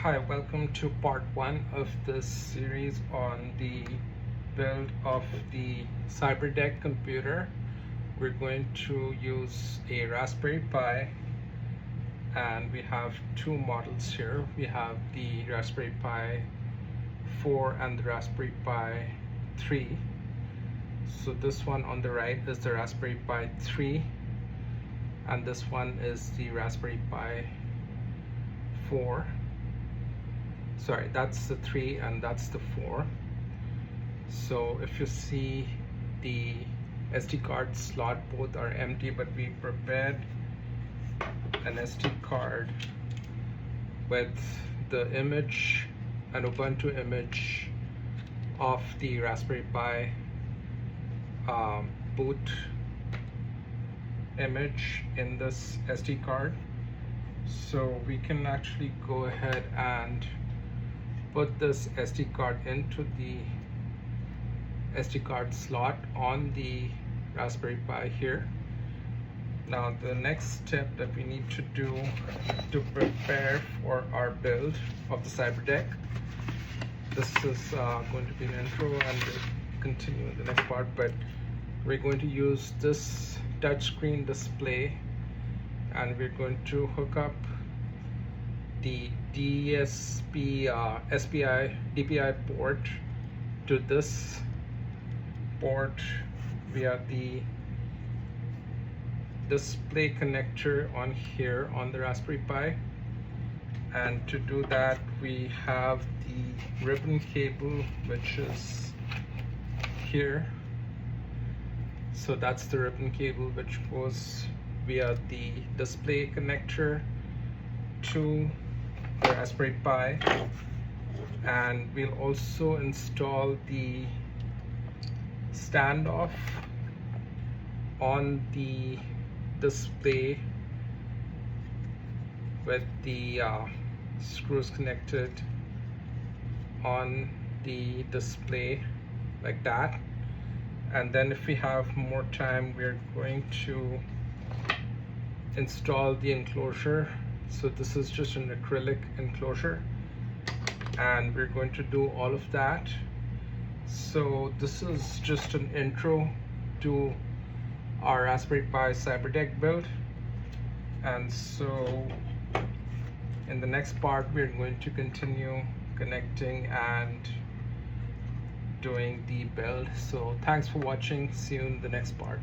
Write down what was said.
Hi, welcome to part 1 of this series on the build of the Cyberdeck computer. We're going to use a Raspberry Pi, and we have two models here. We have the Raspberry Pi 4 and the Raspberry Pi 3. So this one on the right is the Raspberry Pi 3, and this one is the Raspberry Pi 4. Sorry, that's the 3 and that's the 4. So if you see the SD card slot, both are empty, but we prepared an SD card with the image, an Ubuntu image of the Raspberry Pi boot image in this SD card. So we can actually go ahead and put this SD card into the SD card slot on the Raspberry Pi here. Now the next step that we need to do to prepare for our build of the Cyberdeck, this is going to be an intro and we'll continue in the next part, but we're going to use this touchscreen display and we're going to hook up the DPI port to this port via the display connector on here on the Raspberry Pi. And to do that, we have the ribbon cable, which is here. So that's the ribbon cable which goes via the display connector to the Raspberry Pi, and we'll also install the standoff on the display with the screws connected on the display like that. And then if we have more time, we're going to install the enclosure. So this is just an acrylic enclosure, and we're going to do all of that. So this is just an intro to our Raspberry Pi Cyberdeck build, and so in the next part we're going to continue connecting and doing the build. So thanks for watching. See you in the next part.